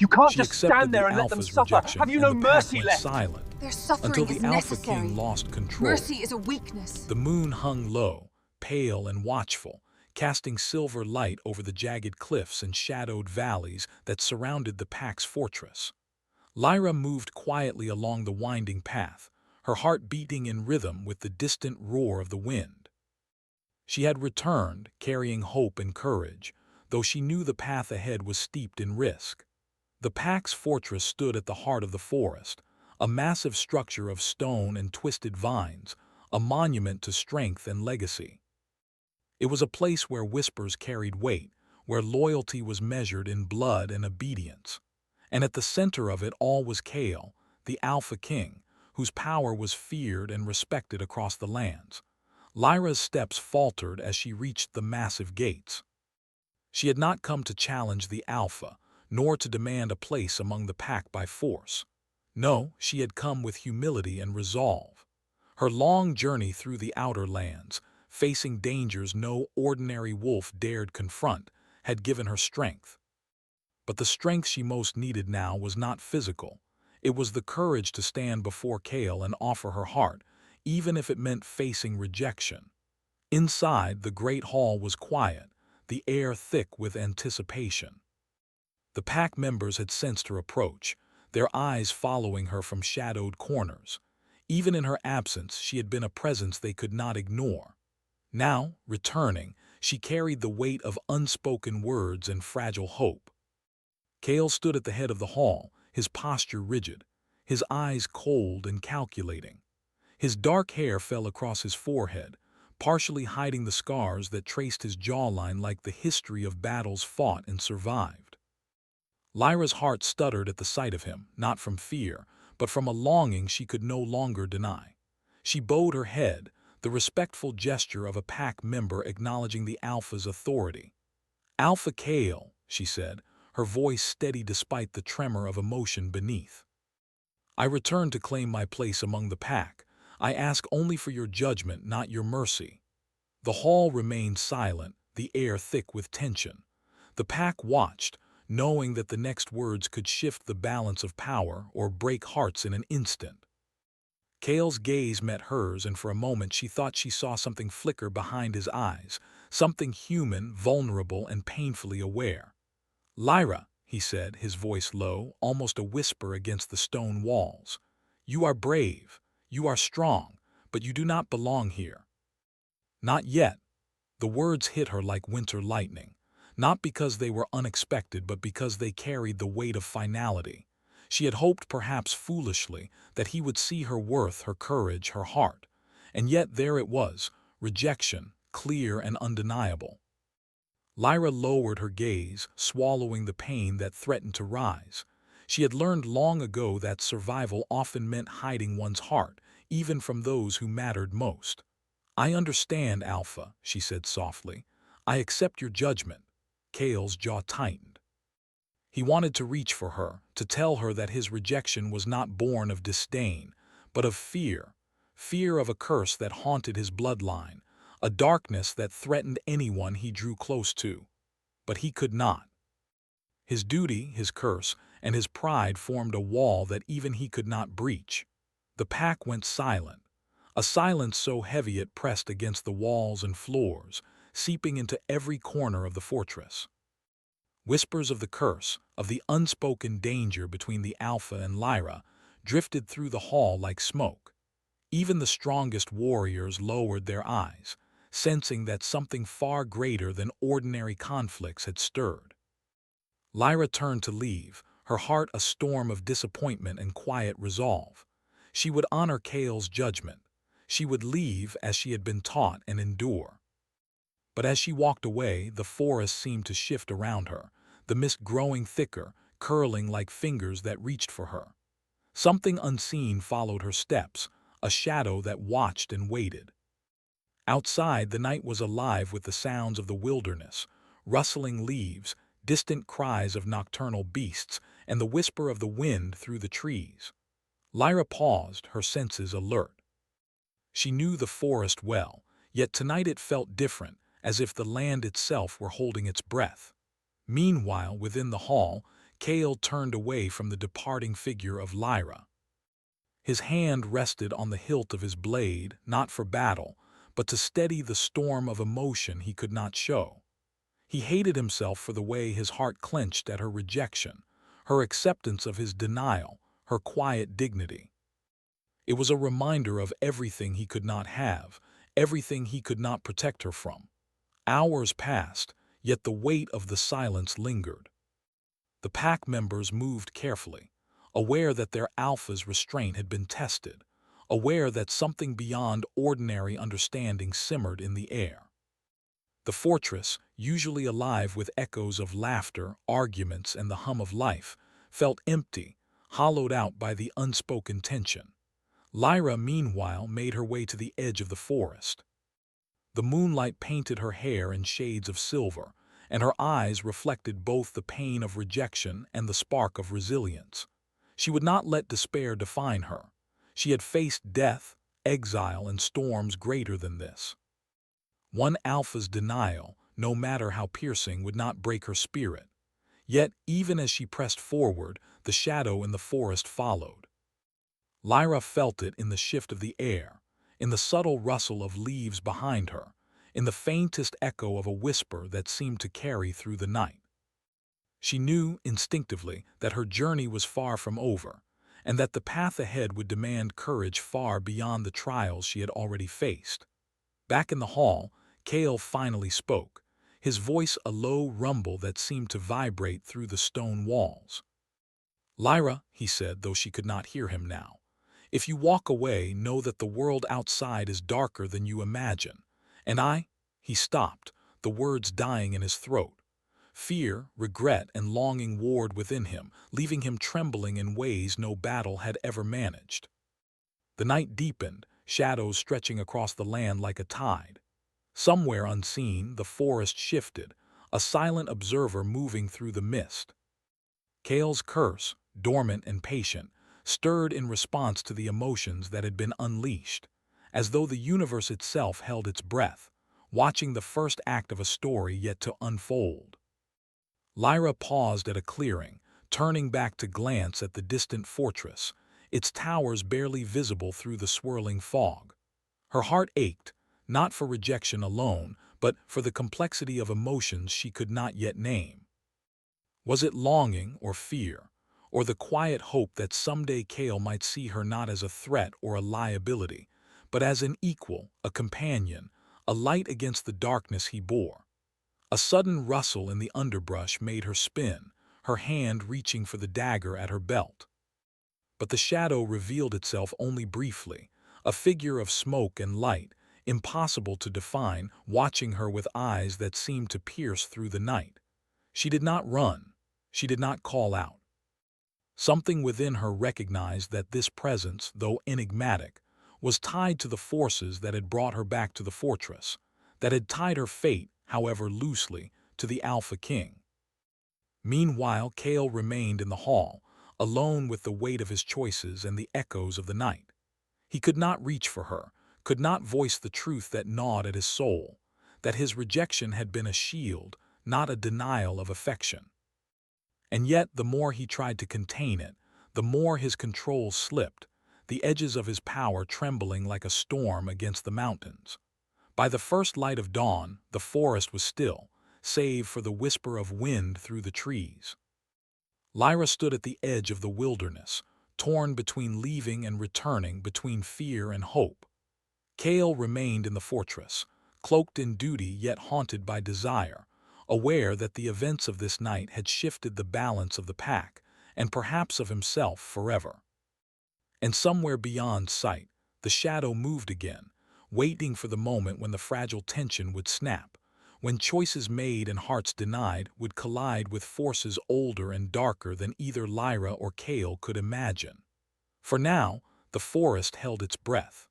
You can't She just accepted stand there the and let them Alpha's suffer. rejection, Have you and no the pack mercy went left? silent Their suffering until the is Alpha necessary. King lost control. Mercy is a weakness. The moon hung low, pale and watchful, casting silver light over the jagged cliffs and shadowed valleys that surrounded the pack's fortress. Lyra moved quietly along the winding path, her heart beating in rhythm with the distant roar of the wind. She had returned, carrying hope and courage, though she knew the path ahead was steeped in risk. The pack's fortress stood at the heart of the forest, a massive structure of stone and twisted vines, a monument to strength and legacy. It was a place where whispers carried weight, where loyalty was measured in blood and obedience. And at the center of it all was Kale, the Alpha King, whose power was feared and respected across the lands. Lyra's steps faltered as she reached the massive gates. She had not come to challenge the Alpha, nor to demand a place among the pack by force. No, she had come with humility and resolve. Her long journey through the outer lands, facing dangers no ordinary wolf dared confront, had given her strength. But the strength she most needed now was not physical. It was the courage to stand before Kale and offer her heart, even if it meant facing rejection. Inside, the great hall was quiet, the air thick with anticipation. The pack members had sensed her approach, their eyes following her from shadowed corners. Even in her absence, she had been a presence they could not ignore. Now, returning, she carried the weight of unspoken words and fragile hope. Kale stood at the head of the hall, his posture rigid, his eyes cold and calculating. His dark hair fell across his forehead, partially hiding the scars that traced his jawline like the history of battles fought and survived. Lyra's heart stuttered at the sight of him, not from fear, but from a longing she could no longer deny. She bowed her head, the respectful gesture of a pack member acknowledging the Alpha's authority. "Alpha Kale," she said, her voice steady despite the tremor of emotion beneath. "I return to claim my place among the pack. I ask only for your judgment, not your mercy." The hall remained silent, the air thick with tension. The pack watched, knowing that the next words could shift the balance of power or break hearts in an instant. Kale's gaze met hers, and for a moment she thought she saw something flicker behind his eyes, something human, vulnerable, and painfully aware. "Lyra," he said, his voice low, almost a whisper against the stone walls. "You are brave, you are strong, but you do not belong here." "Not yet." The words hit her like winter lightning, not because they were unexpected, but because they carried the weight of finality. She had hoped, perhaps foolishly, that he would see her worth, her courage, her heart. And yet there it was, rejection, clear and undeniable. Lyra lowered her gaze, swallowing the pain that threatened to rise. She had learned long ago that survival often meant hiding one's heart, even from those who mattered most. "I understand, Alpha," she said softly. "I accept your judgment." Kale's jaw tightened. He wanted to reach for her, to tell her that his rejection was not born of disdain, but of fear. Fear of a curse that haunted his bloodline, a darkness that threatened anyone he drew close to. But he could not. His duty, his curse, and his pride formed a wall that even he could not breach. The pack went silent, a silence so heavy it pressed against the walls and floors, seeping into every corner of the fortress. Whispers of the curse, of the unspoken danger between the Alpha and Lyra, drifted through the hall like smoke. Even the strongest warriors lowered their eyes, sensing that something far greater than ordinary conflicts had stirred. Lyra turned to leave, her heart a storm of disappointment and quiet resolve. She would honor Kale's judgment. She would leave as she had been taught and endure. But as she walked away, the forest seemed to shift around her, the mist growing thicker, curling like fingers that reached for her. Something unseen followed her steps, a shadow that watched and waited. Outside, the night was alive with the sounds of the wilderness, rustling leaves, distant cries of nocturnal beasts, and the whisper of the wind through the trees. Lyra paused, her senses alert. She knew the forest well, yet tonight it felt different, as if the land itself were holding its breath. Meanwhile, within the hall, Kale turned away from the departing figure of Lyra. His hand rested on the hilt of his blade, not for battle, but to steady the storm of emotion he could not show. He hated himself for the way his heart clenched at her rejection, her acceptance of his denial, her quiet dignity. It was a reminder of everything he could not have, everything he could not protect her from. Hours passed, yet the weight of the silence lingered. The pack members moved carefully, aware that their alpha's restraint had been tested, aware that something beyond ordinary understanding simmered in the air. The fortress, usually alive with echoes of laughter, arguments, and the hum of life, felt empty, hollowed out by the unspoken tension. Lyra, meanwhile, made her way to the edge of the forest. The moonlight painted her hair in shades of silver, and her eyes reflected both the pain of rejection and the spark of resilience. She would not let despair define her. She had faced death, exile, and storms greater than this. One alpha's denial, no matter how piercing, would not break her spirit. Yet, even as she pressed forward, the shadow in the forest followed. Lyra felt it in the shift of the air, in the subtle rustle of leaves behind her, in the faintest echo of a whisper that seemed to carry through the night. She knew instinctively that her journey was far from over, and that the path ahead would demand courage far beyond the trials she had already faced. Back in the hall, Kale finally spoke, his voice a low rumble that seemed to vibrate through the stone walls. "Lyra," he said, though she could not hear him now, "if you walk away, know that the world outside is darker than you imagine. And He stopped, the words dying in his throat. Fear, regret, and longing warred within him, leaving him trembling in ways no battle had ever managed. The night deepened, shadows stretching across the land like a tide. Somewhere unseen, the forest shifted, a silent observer moving through the mist. Kale's curse, dormant and patient, stirred in response to the emotions that had been unleashed, as though the universe itself held its breath, watching the first act of a story yet to unfold. Lyra paused at a clearing, turning back to glance at the distant fortress, its towers barely visible through the swirling fog. Her heart ached, not for rejection alone, but for the complexity of emotions she could not yet name. Was it longing or fear, or the quiet hope that someday Kale might see her not as a threat or a liability, but as an equal, a companion, a light against the darkness he bore? A sudden rustle in the underbrush made her spin, her hand reaching for the dagger at her belt. But the shadow revealed itself only briefly, a figure of smoke and light, impossible to define, watching her with eyes that seemed to pierce through the night. She did not run. She did not call out. Something within her recognized that this presence, though enigmatic, was tied to the forces that had brought her back to the fortress, that had tied her fate, however loosely, to the Alpha King. Meanwhile, Kale remained in the hall, alone with the weight of his choices and the echoes of the night. He could not reach for her, could not voice the truth that gnawed at his soul, that his rejection had been a shield, not a denial of affection. And yet, the more he tried to contain it, the more his control slipped, the edges of his power trembling like a storm against the mountains. By the first light of dawn, the forest was still, save for the whisper of wind through the trees. Lyra stood at the edge of the wilderness, torn between leaving and returning, between fear and hope. Kale remained in the fortress, cloaked in duty yet haunted by desire, aware that the events of this night had shifted the balance of the pack, and perhaps of himself forever. And somewhere beyond sight, the shadow moved again, waiting for the moment when the fragile tension would snap, when choices made and hearts denied would collide with forces older and darker than either Lyra or Kale could imagine. For now, the forest held its breath.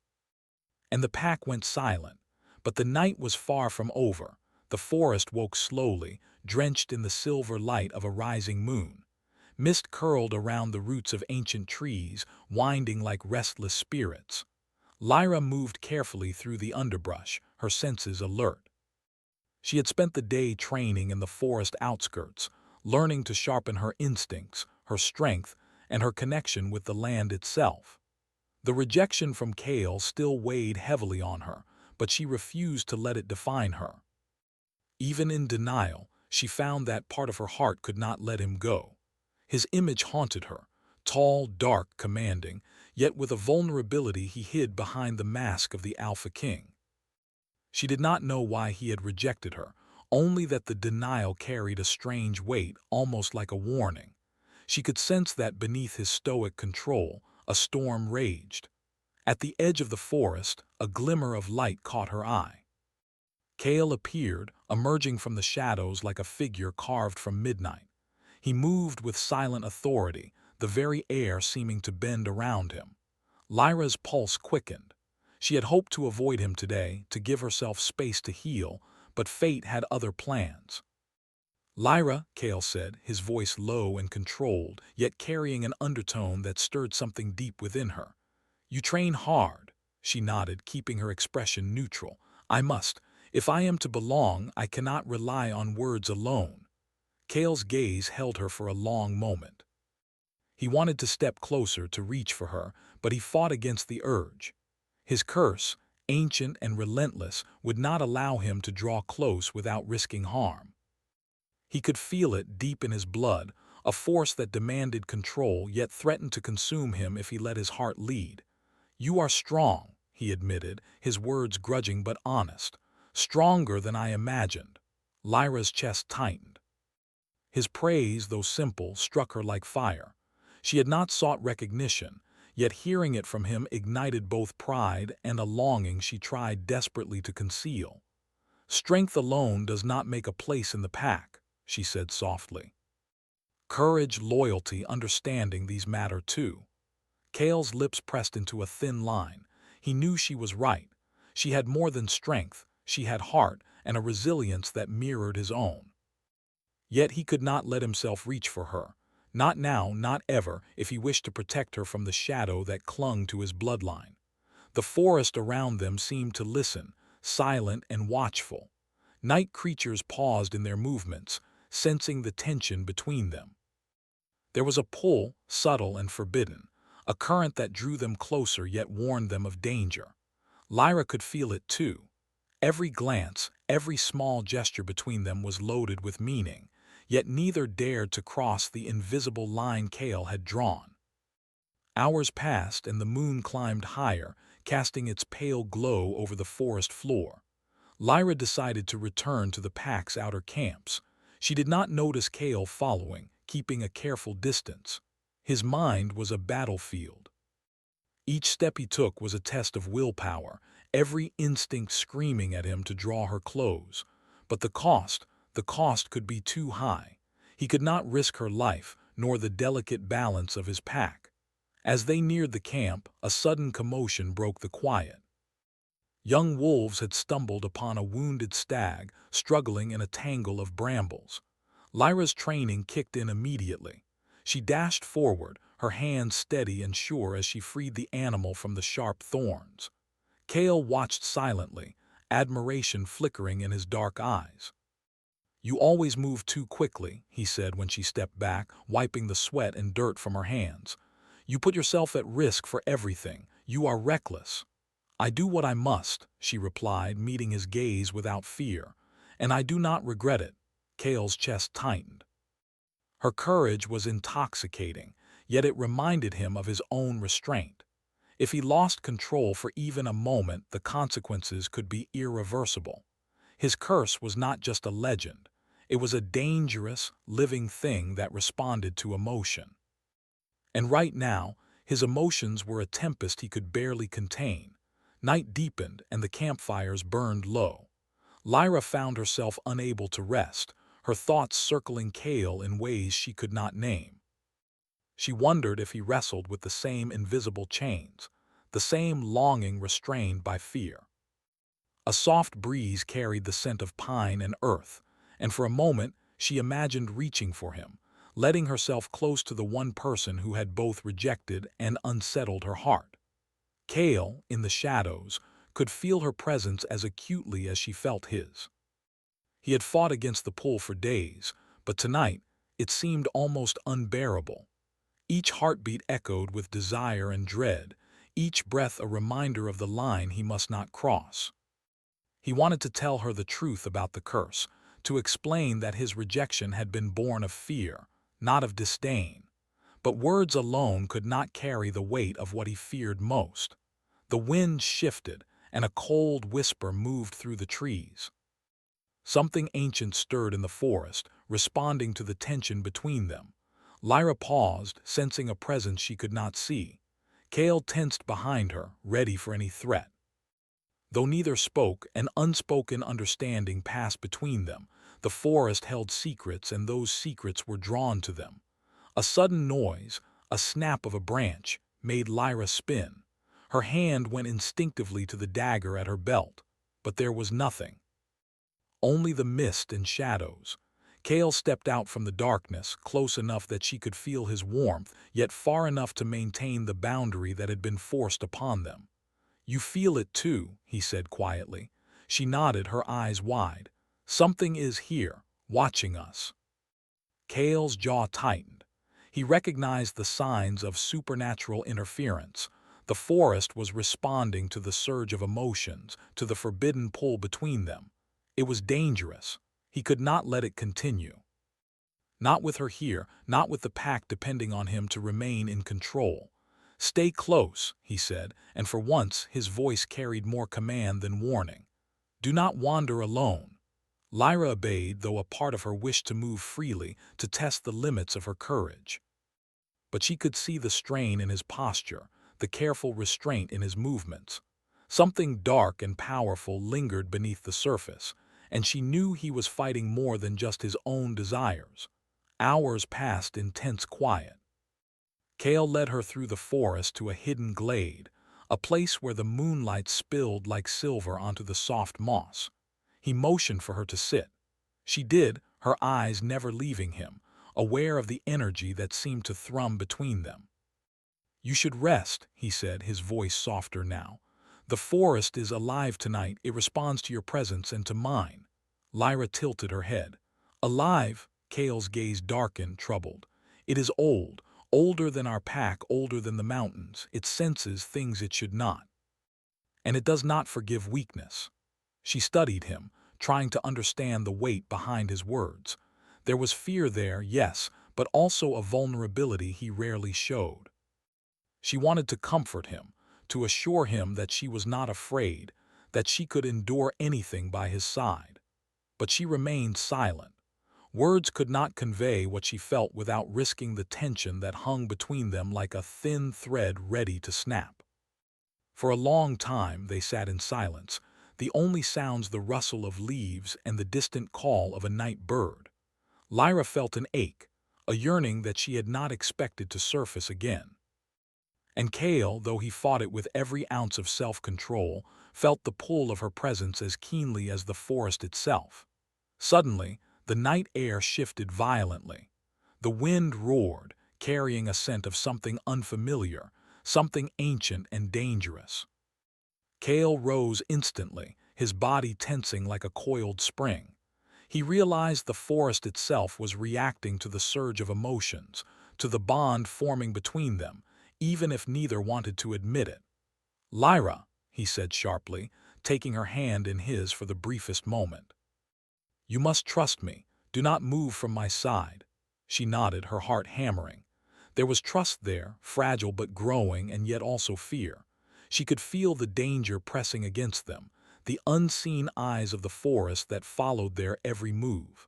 And the pack went silent, but the night was far from over. The forest woke slowly, drenched in the silver light of a rising moon. Mist curled around the roots of ancient trees, winding like restless spirits. Lyra moved carefully through the underbrush, her senses alert. She had spent the day training in the forest outskirts, learning to sharpen her instincts, her strength, and her connection with the land itself. The rejection from Kale still weighed heavily on her, but she refused to let it define her. Even in denial, she found that part of her heart could not let him go. His image haunted her, tall, dark, commanding, yet with a vulnerability he hid behind the mask of the Alpha King. She did not know why he had rejected her, only that the denial carried a strange weight, almost like a warning. She could sense that beneath his stoic control, a storm raged. At the edge of the forest, a glimmer of light caught her eye. Kale appeared, emerging from the shadows like a figure carved from midnight. He moved with silent authority, the very air seeming to bend around him. Lyra's pulse quickened. She had hoped to avoid him today, to give herself space to heal, but fate had other plans. "Lyra," Kale said, his voice low and controlled, yet carrying an undertone that stirred something deep within her. "You train hard." She nodded, keeping her expression neutral. "I must. If I am to belong, I cannot rely on words alone." Kale's gaze held her for a long moment. He wanted to step closer, to reach for her, but he fought against the urge. His curse, ancient and relentless, would not allow him to draw close without risking harm. He could feel it deep in his blood, a force that demanded control yet threatened to consume him if he let his heart lead. "You are strong," he admitted, his words grudging but honest. "Stronger than I imagined." Lyra's chest tightened. His praise, though simple, struck her like fire. She had not sought recognition, yet hearing it from him ignited both pride and a longing she tried desperately to conceal. "Strength alone does not make a place in the pack," she said softly. "Courage, loyalty, understanding, these matter too." Kale's lips pressed into a thin line. He knew she was right. She had more than strength, she had heart and a resilience that mirrored his own. Yet he could not let himself reach for her. Not now, not ever, if he wished to protect her from the shadow that clung to his bloodline. The forest around them seemed to listen, silent and watchful. Night creatures paused in their movements, sensing the tension between them. There was a pull, subtle and forbidden, a current that drew them closer yet warned them of danger. Lyra could feel it too. Every glance, every small gesture between them was loaded with meaning, yet neither dared to cross the invisible line Kale had drawn. Hours passed and the moon climbed higher, casting its pale glow over the forest floor. Lyra decided to return to the pack's outer camps. She did not notice Kale following, keeping a careful distance. His mind was a battlefield. Each step he took was a test of willpower, every instinct screaming at him to draw her close. But the cost could be too high. He could not risk her life, nor the delicate balance of his pack. As they neared the camp, a sudden commotion broke the quiet. Young wolves had stumbled upon a wounded stag, struggling in a tangle of brambles. Lyra's training kicked in immediately. She dashed forward, her hands steady and sure as she freed the animal from the sharp thorns. Kale watched silently, admiration flickering in his dark eyes. "You always move too quickly," he said when she stepped back, wiping the sweat and dirt from her hands. "You put yourself at risk for everything. You are reckless." "I do what I must," she replied, meeting his gaze without fear. "And I do not regret it." Kale's chest tightened. Her courage was intoxicating, yet it reminded him of his own restraint. If he lost control for even a moment, the consequences could be irreversible. His curse was not just a legend. It was a dangerous, living thing that responded to emotion. And right now, his emotions were a tempest he could barely contain. Night deepened and the campfires burned low. Lyra found herself unable to rest, her thoughts circling Kale in ways she could not name. She wondered if he wrestled with the same invisible chains, the same longing restrained by fear. A soft breeze carried the scent of pine and earth, and for a moment she imagined reaching for him, letting herself close to the one person who had both rejected and unsettled her heart. Kale, in the shadows, could feel her presence as acutely as she felt his. He had fought against the pull for days, but tonight It seemed almost unbearable. Each heartbeat echoed with desire and dread, each breath a reminder of the line he must not cross. He wanted to tell her the truth about the curse, to explain that his rejection had been born of fear, not of disdain. But words alone could not carry the weight of what he feared most. The wind shifted, and a cold whisper moved through the trees. Something ancient stirred in the forest, responding to the tension between them. Lyra paused, sensing a presence she could not see. Kale tensed behind her, ready for any threat. Though neither spoke, an unspoken understanding passed between them. The forest held secrets, and those secrets were drawn to them. A sudden noise, a snap of a branch, made Lyra spin. Her hand went instinctively to the dagger at her belt, but there was nothing. Only the mist and shadows. Kale stepped out from the darkness, close enough that she could feel his warmth, yet far enough to maintain the boundary that had been forced upon them. "You feel it too," he said quietly. She nodded, her eyes wide. "Something is here, watching us." Kale's jaw tightened. He recognized the signs of supernatural interference. The forest was responding to the surge of emotions, to the forbidden pull between them. It was dangerous. He could not let it continue. Not with her here, not with the pack depending on him to remain in control. "Stay close," he said, and for once his voice carried more command than warning. "Do not wander alone." Lyra obeyed, though a part of her wished to move freely, to test the limits of her courage. But she could see the strain in his posture, the careful restraint in his movements. Something dark and powerful lingered beneath the surface, and she knew he was fighting more than just his own desires. Hours passed in tense quiet. Kale led her through the forest to a hidden glade, a place where the moonlight spilled like silver onto the soft moss. He motioned for her to sit. She did, her eyes never leaving him, aware of the energy that seemed to thrum between them. "You should rest," he said, his voice softer now. "The forest is alive tonight. It responds to your presence and to mine." Lyra tilted her head. "Alive?" Kale's gaze darkened, troubled. "It is old, older than our pack, older than the mountains. It senses things it should not. And it does not forgive weakness." She studied him, trying to understand the weight behind his words. There was fear there, yes, but also a vulnerability he rarely showed. She wanted to comfort him, to assure him that she was not afraid, that she could endure anything by his side. But she remained silent. Words could not convey what she felt without risking the tension that hung between them like a thin thread ready to snap. For a long time they sat in silence, the only sounds the rustle of leaves and the distant call of a night bird. Lyra felt an ache, a yearning that she had not expected to surface again. And Kale, though he fought it with every ounce of self-control, felt the pull of her presence as keenly as the forest itself. Suddenly, the night air shifted violently. The wind roared, carrying a scent of something unfamiliar, something ancient and dangerous. Kale rose instantly, his body tensing like a coiled spring. He realized the forest itself was reacting to the surge of emotions, to the bond forming between them, even if neither wanted to admit it. "Lyra," he said sharply, taking her hand in his for the briefest moment. "You must trust me. Do not move from my side." She nodded, her heart hammering. There was trust there, fragile but growing, and yet also fear. She could feel the danger pressing against them, the unseen eyes of the forest that followed their every move.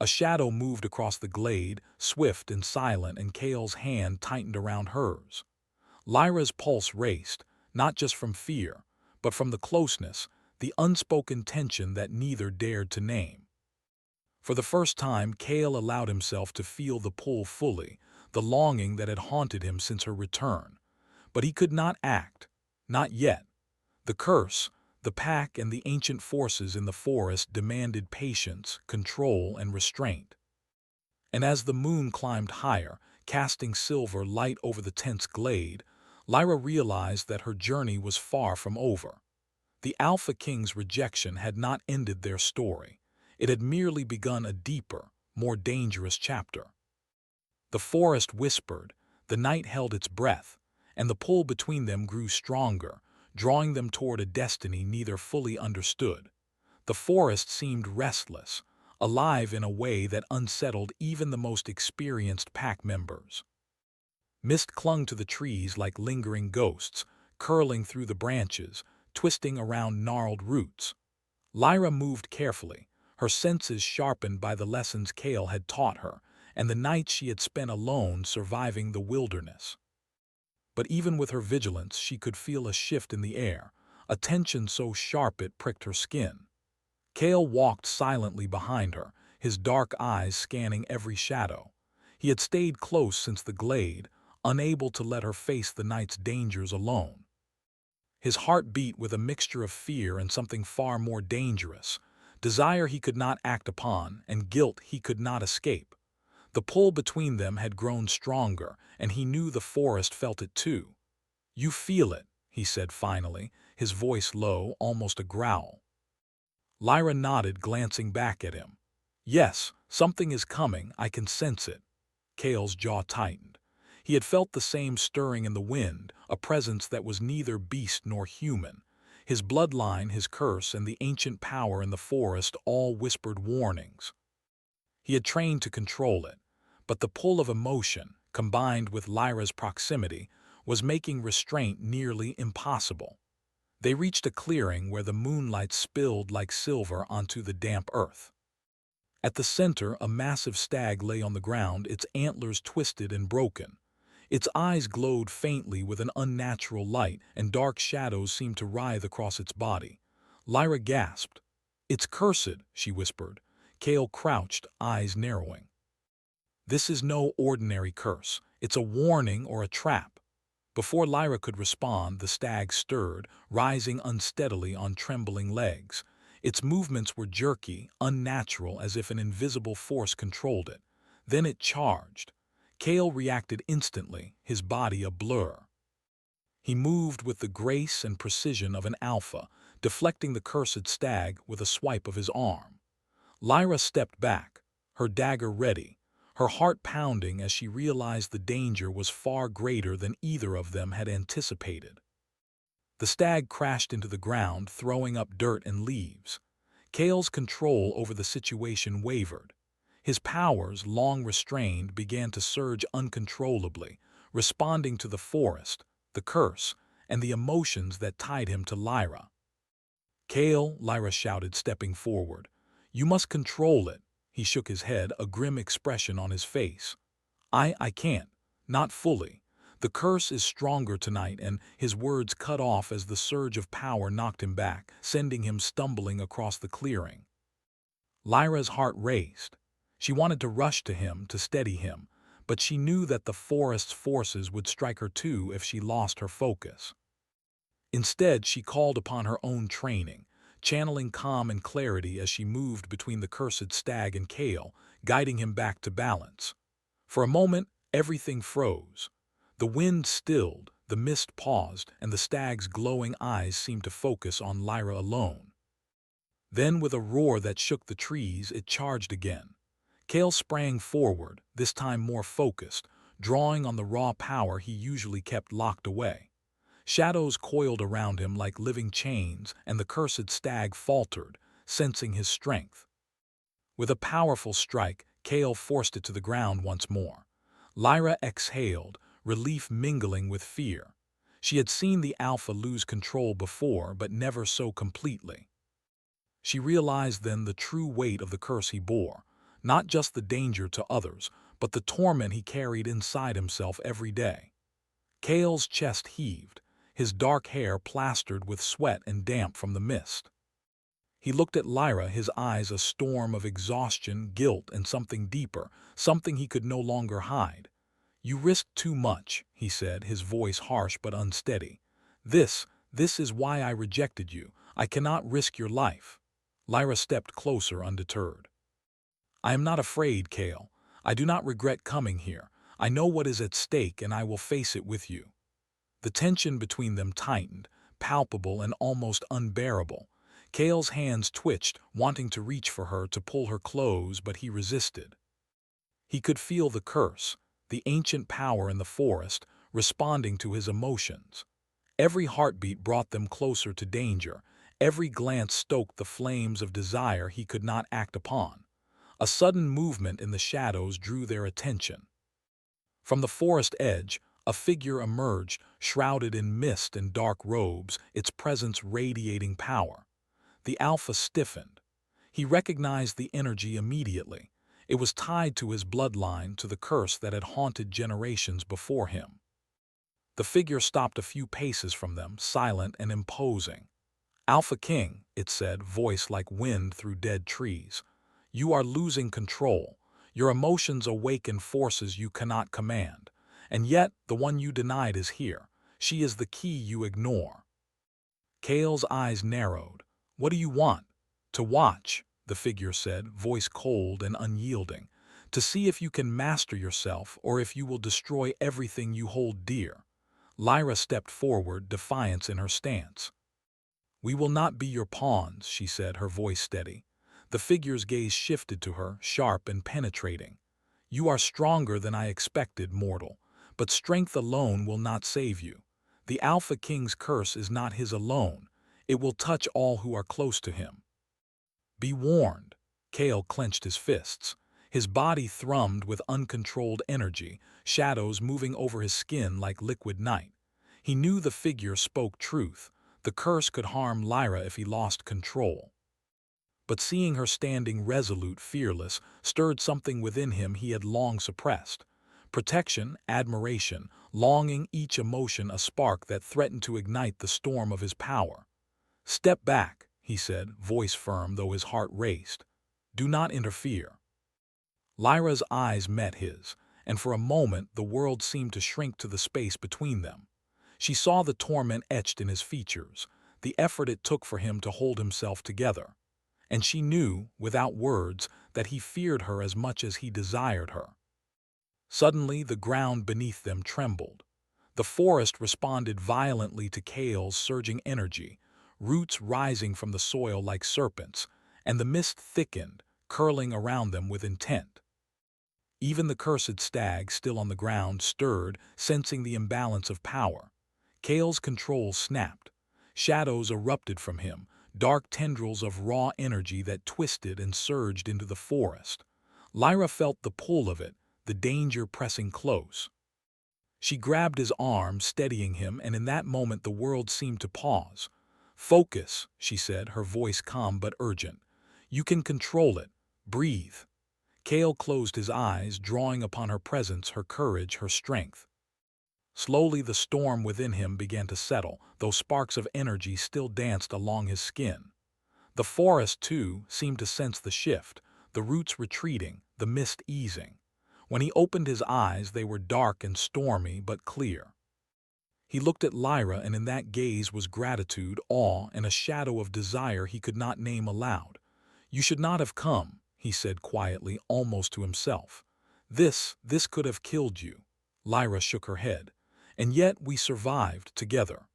A shadow moved across the glade, swift and silent, and Kale's hand tightened around hers. Lyra's pulse raced, not just from fear, but from the closeness, the unspoken tension that neither dared to name. For the first time, Kale allowed himself to feel the pull fully, the longing that had haunted him since her return. But he could not act. Not yet. The curse, the pack, and the ancient forces in the forest demanded patience, control, and restraint. And as the moon climbed higher, casting silver light over the tense glade, Lyra realized that her journey was far from over. The Alpha King's rejection had not ended their story. It had merely begun a deeper, more dangerous chapter. The forest whispered, the night held its breath, and the pull between them grew stronger, drawing them toward a destiny neither fully understood. The forest seemed restless, alive in a way that unsettled even the most experienced pack members. Mist clung to the trees like lingering ghosts, curling through the branches, twisting around gnarled roots. Lyra moved carefully, her senses sharpened by the lessons Kale had taught her, and the nights she had spent alone surviving the wilderness. But even with her vigilance, she could feel a shift in the air, a tension so sharp it pricked her skin. Kale walked silently behind her, his dark eyes scanning every shadow. He had stayed close since the glade, unable to let her face the night's dangers alone. His heart beat with a mixture of fear and something far more dangerous, desire he could not act upon and guilt he could not escape. The pull between them had grown stronger, and he knew the forest felt it too. "You feel it," he said finally, his voice low, almost a growl. Lyra nodded, glancing back at him. "Yes, something is coming, I can sense it." Kale's jaw tightened. He had felt the same stirring in the wind, a presence that was neither beast nor human. His bloodline, his curse, and the ancient power in the forest all whispered warnings. He had trained to control it, but the pull of emotion, combined with Lyra's proximity, was making restraint nearly impossible. They reached a clearing where the moonlight spilled like silver onto the damp earth. At the center, a massive stag lay on the ground, its antlers twisted and broken. Its eyes glowed faintly with an unnatural light, and dark shadows seemed to writhe across its body. Lyra gasped. "It's cursed," she whispered. Kale crouched, eyes narrowing. "This is no ordinary curse. It's a warning or a trap." Before Lyra could respond, the stag stirred, rising unsteadily on trembling legs. Its movements were jerky, unnatural, as if an invisible force controlled it. Then it charged. Kale reacted instantly, his body a blur. He moved with the grace and precision of an alpha, deflecting the cursed stag with a swipe of his arm. Lyra stepped back, her dagger ready, her heart pounding as she realized the danger was far greater than either of them had anticipated. The stag crashed into the ground, throwing up dirt and leaves. Kale's control over the situation wavered. His powers, long restrained, began to surge uncontrollably, responding to the forest, the curse, and the emotions that tied him to Lyra. "Kale," Lyra shouted, stepping forward. "You must control it." He shook his head, a grim expression on his face. I can't. Not fully. The curse is stronger tonight," and his words cut off as the surge of power knocked him back, sending him stumbling across the clearing. Lyra's heart raced. She wanted to rush to him, to steady him, but she knew that the forest's forces would strike her too if she lost her focus. Instead, she called upon her own training, channeling calm and clarity as she moved between the cursed stag and Kale, guiding him back to balance. For a moment, everything froze. The wind stilled, the mist paused, and the stag's glowing eyes seemed to focus on Lyra alone. Then, with a roar that shook the trees, it charged again. Kale sprang forward, this time more focused, drawing on the raw power he usually kept locked away. Shadows coiled around him like living chains, and the cursed stag faltered, sensing his strength. With a powerful strike, Kale forced it to the ground once more. Lyra exhaled, relief mingling with fear. She had seen the alpha lose control before, but never so completely. She realized then the true weight of the curse he bore, not just the danger to others, but the torment he carried inside himself every day. Kale's chest heaved, his dark hair plastered with sweat and damp from the mist. He looked at Lyra, his eyes a storm of exhaustion, guilt, and something deeper, something he could no longer hide. "You risked too much," he said, his voice harsh but unsteady. This is why I rejected you. I cannot risk your life." Lyra stepped closer, undeterred. "I am not afraid, Kale. I do not regret coming here. I know what is at stake, and I will face it with you." The tension between them tightened, palpable and almost unbearable. Kale's hands twitched, wanting to reach for her, to pull her close, but he resisted. He could feel the curse, the ancient power in the forest, responding to his emotions. Every heartbeat brought them closer to danger. Every glance stoked the flames of desire he could not act upon. A sudden movement in the shadows drew their attention. From the forest edge, a figure emerged, shrouded in mist and dark robes, its presence radiating power. The Alpha stiffened. He recognized the energy immediately. It was tied to his bloodline, to the curse that had haunted generations before him. The figure stopped a few paces from them, silent and imposing. "Alpha King," it said, voice like wind through dead trees. "You are losing control. Your emotions awaken forces you cannot command. And yet, the one you denied is here. She is the key you ignore." Kale's eyes narrowed. "What do you want?" "To watch," the figure said, voice cold and unyielding. "To see if you can master yourself or if you will destroy everything you hold dear." Lyra stepped forward, defiance in her stance. "We will not be your pawns," she said, her voice steady. The figure's gaze shifted to her, sharp and penetrating. "You are stronger than I expected, mortal, but strength alone will not save you. The Alpha King's curse is not his alone. It will touch all who are close to him. Be warned." Kale clenched his fists. His body thrummed with uncontrolled energy, shadows moving over his skin like liquid night. He knew the figure spoke truth. The curse could harm Lyra if he lost control. But seeing her standing resolute, fearless, stirred something within him he had long suppressed. Protection, admiration, longing, each emotion a spark that threatened to ignite the storm of his power. "Step back," he said, voice firm though his heart raced. "Do not interfere." Lyra's eyes met his, and for a moment the world seemed to shrink to the space between them. She saw the torment etched in his features, the effort it took for him to hold himself together. And she knew, without words, that he feared her as much as he desired her. Suddenly the ground beneath them trembled. The forest responded violently to Kale's surging energy, roots rising from the soil like serpents, and the mist thickened, curling around them with intent. Even the cursed stag, still on the ground, stirred, sensing the imbalance of power. Kale's control snapped. Shadows erupted from him, dark tendrils of raw energy that twisted and surged into the forest. Lyra felt the pull of it, the danger pressing close. She grabbed his arm, steadying him, and in that moment the world seemed to pause. "Focus," she said, her voice calm but urgent. "You can control it. Breathe." Kale closed his eyes, drawing upon her presence, her courage, her strength. Slowly the storm within him began to settle, though sparks of energy still danced along his skin. The forest, too, seemed to sense the shift, the roots retreating, the mist easing. When he opened his eyes, they were dark and stormy but clear. He looked at Lyra, and in that gaze was gratitude, awe, and a shadow of desire he could not name aloud. "You should not have come," he said quietly, almost to himself. This could have killed you." Lyra shook her head. "And yet we survived together."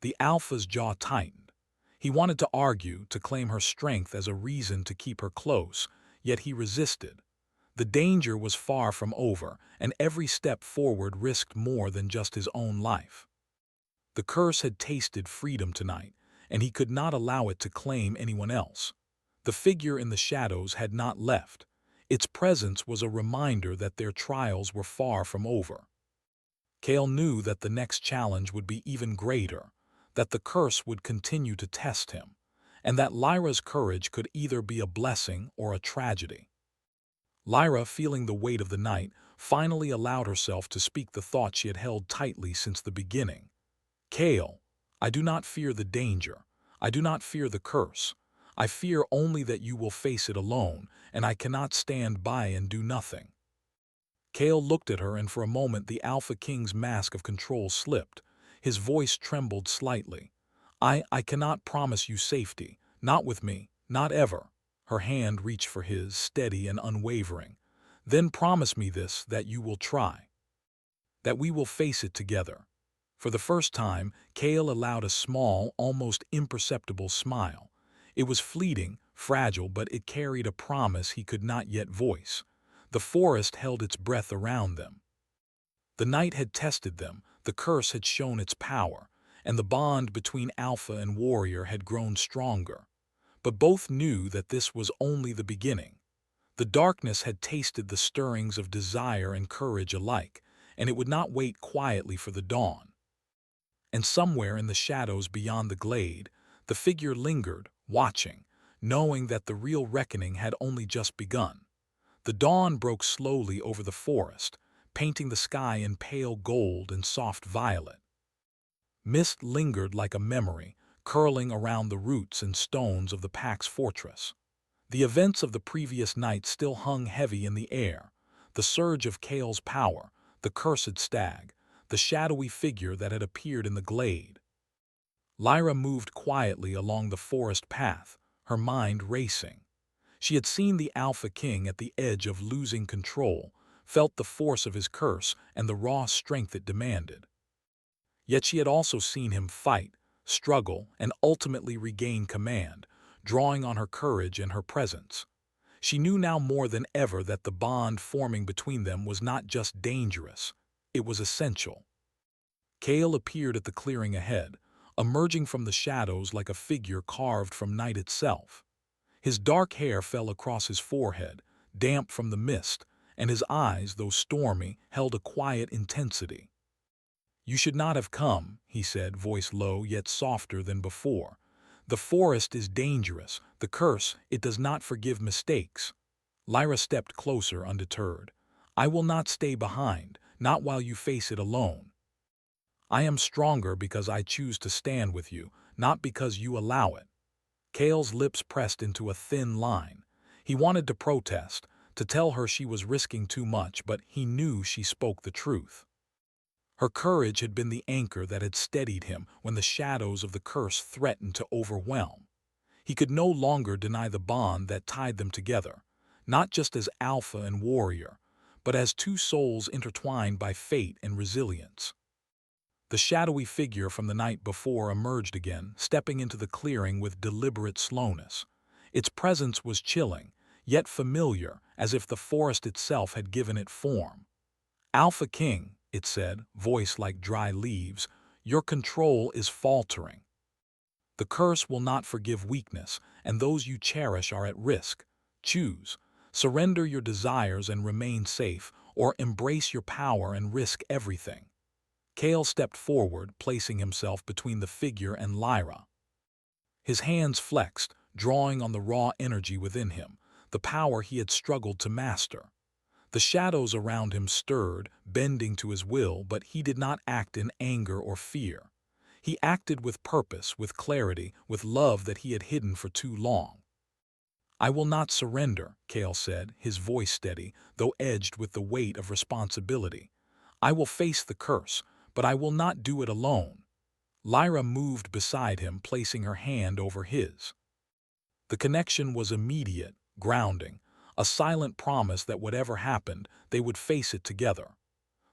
The Alpha's jaw tightened. He wanted to argue, to claim her strength as a reason to keep her close, yet he resisted. The danger was far from over, and every step forward risked more than just his own life. The curse had tasted freedom tonight, and he could not allow it to claim anyone else. The figure in the shadows had not left. Its presence was a reminder that their trials were far from over. Kale knew that the next challenge would be even greater, that the curse would continue to test him, and that Lyra's courage could either be a blessing or a tragedy. Lyra, feeling the weight of the night, finally allowed herself to speak the thought she had held tightly since the beginning. "Kale, I do not fear the danger. I do not fear the curse. I fear only that you will face it alone, and I cannot stand by and do nothing." Kale looked at her, and for a moment the Alpha King's mask of control slipped. His voice trembled slightly. I cannot promise you safety. Not with me. Not ever." Her hand reached for his, steady and unwavering. "Then promise me this, that you will try. That we will face it together." For the first time, Kale allowed a small, almost imperceptible smile. It was fleeting, fragile, but it carried a promise he could not yet voice. The forest held its breath around them. The night had tested them, the curse had shown its power, and the bond between Alpha and Warrior had grown stronger. But both knew that this was only the beginning. The darkness had tasted the stirrings of desire and courage alike, and it would not wait quietly for the dawn. And somewhere in the shadows beyond the glade, the figure lingered, watching, knowing that the real reckoning had only just begun. The dawn broke slowly over the forest, painting the sky in pale gold and soft violet. Mist lingered like a memory, curling around the roots and stones of the pack's fortress. The events of the previous night still hung heavy in the air: the surge of Kale's power, the cursed stag, the shadowy figure that had appeared in the glade. Lyra moved quietly along the forest path, her mind racing. She had seen the Alpha King at the edge of losing control, felt the force of his curse and the raw strength it demanded. Yet she had also seen him fight, struggle, and ultimately regain command, drawing on her courage and her presence. She knew now more than ever that the bond forming between them was not just dangerous, it was essential. Kale appeared at the clearing ahead, emerging from the shadows like a figure carved from night itself. His dark hair fell across his forehead, damp from the mist, and his eyes, though stormy, held a quiet intensity. "You should not have come," he said, voice low yet softer than before. "The forest is dangerous. The curse, it does not forgive mistakes." Lyra stepped closer, undeterred. "I will not stay behind, not while you face it alone. I am stronger because I choose to stand with you, not because you allow it." Kale's lips pressed into a thin line. He wanted to protest, to tell her she was risking too much, but he knew she spoke the truth. Her courage had been the anchor that had steadied him when the shadows of the curse threatened to overwhelm. He could no longer deny the bond that tied them together, not just as Alpha and Warrior, but as two souls intertwined by fate and resilience. The shadowy figure from the night before emerged again, stepping into the clearing with deliberate slowness. Its presence was chilling, yet familiar, as if the forest itself had given it form. "Alpha King," it said, voice like dry leaves, "your control is faltering. The curse will not forgive weakness, and those you cherish are at risk. Choose. Surrender your desires and remain safe, or embrace your power and risk everything." Kale stepped forward, placing himself between the figure and Lyra. His hands flexed, drawing on the raw energy within him, the power he had struggled to master. The shadows around him stirred, bending to his will, but he did not act in anger or fear. He acted with purpose, with clarity, with love that he had hidden for too long. "I will not surrender," Kale said, his voice steady, though edged with the weight of responsibility. "I will face the curse, but I will not do it alone." Lyra moved beside him, placing her hand over his. The connection was immediate, grounding, a silent promise that whatever happened, they would face it together.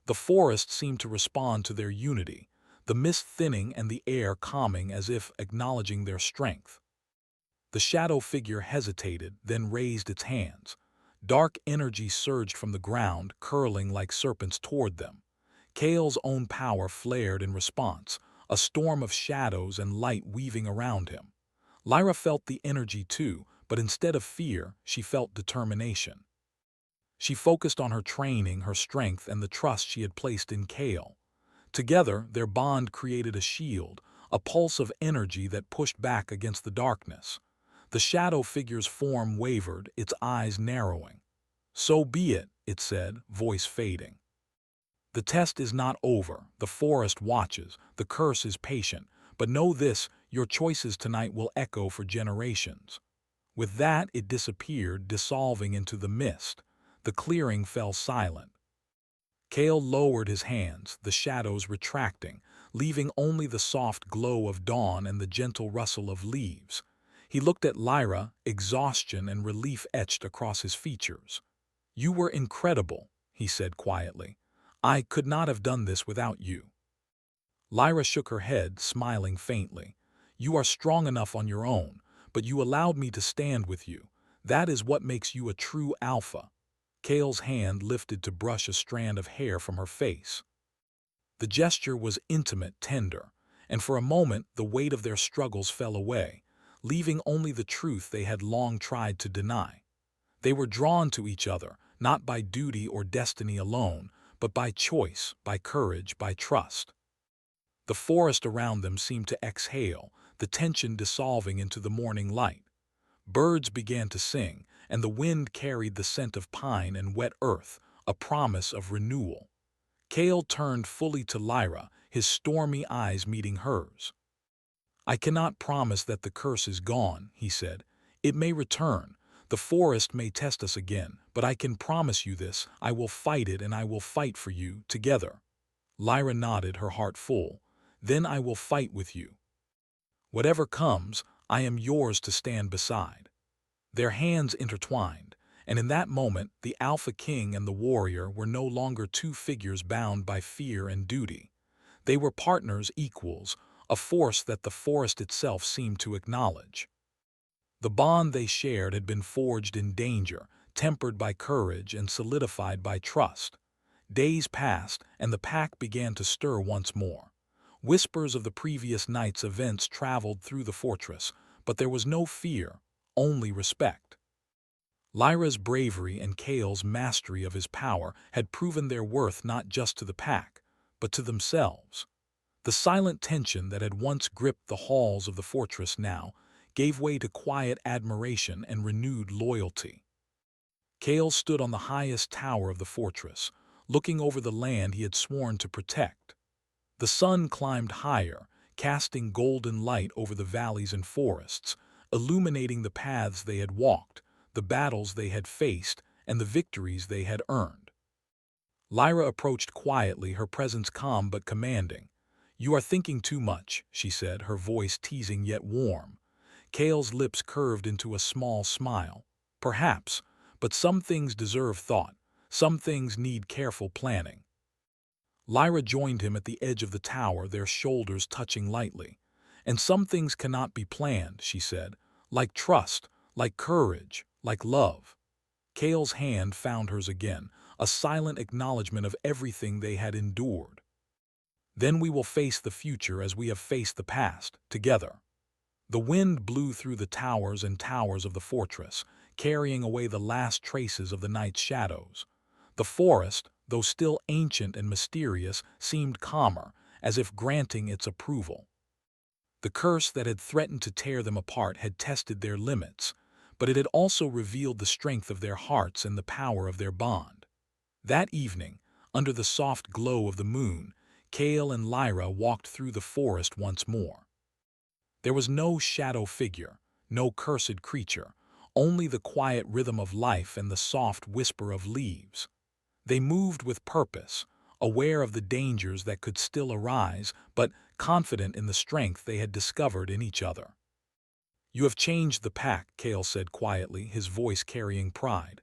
The forest seemed to respond to their unity, the mist thinning and the air calming as if acknowledging their strength. The shadow figure hesitated, then raised its hands. Dark energy surged from the ground, curling like serpents toward them. Kale's own power flared in response, a storm of shadows and light weaving around him. Lyra felt the energy too, but instead of fear, she felt determination. She focused on her training, her strength, and the trust she had placed in Kale. Together, their bond created a shield, a pulse of energy that pushed back against the darkness. The shadow figure's form wavered, its eyes narrowing. "So be it," it said, voice fading. "The test is not over, the forest watches, the curse is patient, but know this, your choices tonight will echo for generations." With that, it disappeared, dissolving into the mist. The clearing fell silent. Kale lowered his hands, the shadows retracting, leaving only the soft glow of dawn and the gentle rustle of leaves. He looked at Lyra, exhaustion and relief etched across his features. "You were incredible," he said quietly. "I could not have done this without you." Lyra shook her head, smiling faintly. "You are strong enough on your own, but you allowed me to stand with you. That is what makes you a true alpha." Kale's hand lifted to brush a strand of hair from her face. The gesture was intimate, tender, and for a moment the weight of their struggles fell away, leaving only the truth they had long tried to deny. They were drawn to each other, not by duty or destiny alone, but by choice, by courage, by trust. The forest around them seemed to exhale, the tension dissolving into the morning light. Birds began to sing, and the wind carried the scent of pine and wet earth, a promise of renewal. Kale turned fully to Lyra, his stormy eyes meeting hers. "I cannot promise that the curse is gone," he said. "It may return. The forest may test us again, but I can promise you this: I will fight it, and I will fight for you, together." Lyra nodded, her heart full. "Then I will fight with you. Whatever comes, I am yours to stand beside." Their hands intertwined, and in that moment the Alpha King and the warrior were no longer two figures bound by fear and duty. They were partners, equals, a force that the forest itself seemed to acknowledge. The bond they shared had been forged in danger, tempered by courage and solidified by trust. Days passed, and the pack began to stir once more. Whispers of the previous night's events traveled through the fortress, but there was no fear, only respect. Lyra's bravery and Kale's mastery of his power had proven their worth not just to the pack, but to themselves. The silent tension that had once gripped the halls of the fortress now gave way to quiet admiration and renewed loyalty. Kale stood on the highest tower of the fortress, looking over the land he had sworn to protect. The sun climbed higher, casting golden light over the valleys and forests, illuminating the paths they had walked, the battles they had faced, and the victories they had earned. Lyra approached quietly, her presence calm but commanding. "You are thinking too much," she said, her voice teasing yet warm. Kale's lips curved into a small smile. "Perhaps, but some things deserve thought. Some things need careful planning." Lyra joined him at the edge of the tower, their shoulders touching lightly. "And some things cannot be planned," she said, "like trust, like courage, like love." Kale's hand found hers again, a silent acknowledgement of everything they had endured. "Then we will face the future as we have faced the past, together." The wind blew through the towers and towers of the fortress, carrying away the last traces of the night's shadows. The forest, though still ancient and mysterious, seemed calmer, as if granting its approval. The curse that had threatened to tear them apart had tested their limits, but it had also revealed the strength of their hearts and the power of their bond. That evening, under the soft glow of the moon, Kale and Lyra walked through the forest once more. There was no shadow figure, no cursed creature, only the quiet rhythm of life and the soft whisper of leaves. They moved with purpose, aware of the dangers that could still arise, but confident in the strength they had discovered in each other. "You have changed the pack," Kale said quietly, his voice carrying pride.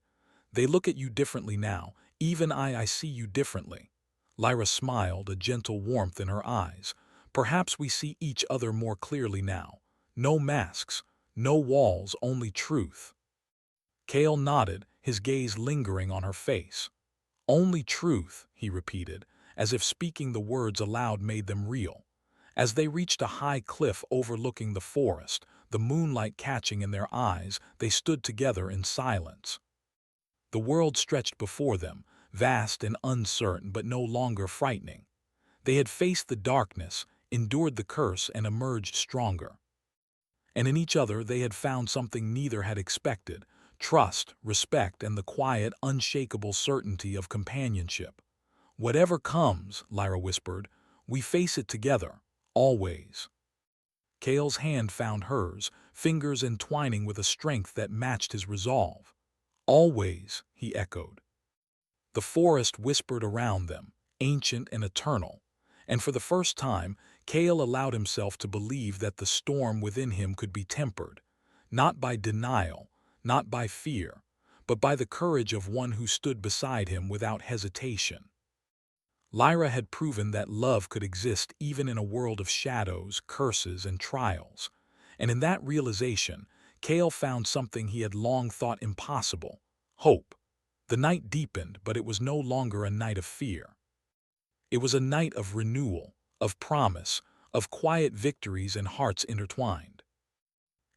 "They look at you differently now. Even I see you differently." Lyra smiled, a gentle warmth in her eyes. "Perhaps we see each other more clearly now. No masks, no walls, only truth." Kale nodded, his gaze lingering on her face. "Only truth," he repeated, as if speaking the words aloud made them real. As they reached a high cliff overlooking the forest, the moonlight catching in their eyes, they stood together in silence. The world stretched before them, vast and uncertain but no longer frightening. They had faced the darkness, endured the curse, and emerged stronger. And in each other they had found something neither had expected: trust, respect, and the quiet, unshakable certainty of companionship. "Whatever comes," Lyra whispered, "we face it together, always." Kale's hand found hers, fingers entwining with a strength that matched his resolve. "Always," he echoed. The forest whispered around them, ancient and eternal, and for the first time, Kale allowed himself to believe that the storm within him could be tempered, not by denial, not by fear, but by the courage of one who stood beside him without hesitation. Lyra had proven that love could exist even in a world of shadows, curses, and trials, and in that realization, Kale found something he had long thought impossible: hope. The night deepened, but it was no longer a night of fear. It was a night of renewal, of promise, of quiet victories and hearts intertwined.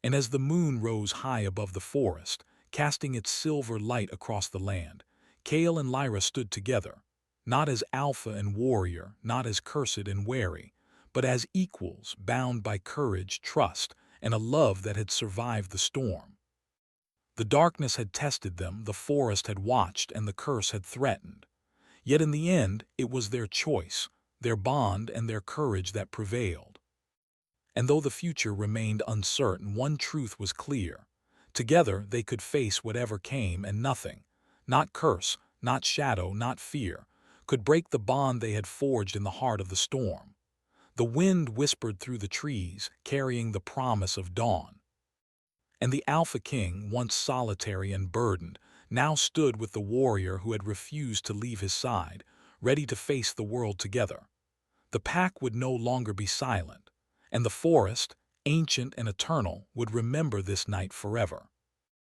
And as the moon rose high above the forest, casting its silver light across the land, Kale and Lyra stood together, not as alpha and warrior, not as cursed and wary, but as equals bound by courage, trust, and a love that had survived the storm. The darkness had tested them, the forest had watched, and the curse had threatened. Yet in the end, it was their choice, their bond, and their courage that prevailed. And though the future remained uncertain, one truth was clear. Together they could face whatever came, and nothing, not curse, not shadow, not fear, could break the bond they had forged in the heart of the storm. The wind whispered through the trees, carrying the promise of dawn. And the Alpha King, once solitary and burdened, now stood with the warrior who had refused to leave his side, ready to face the world together. The pack would no longer be silent, and the forest, ancient and eternal, would remember this night forever.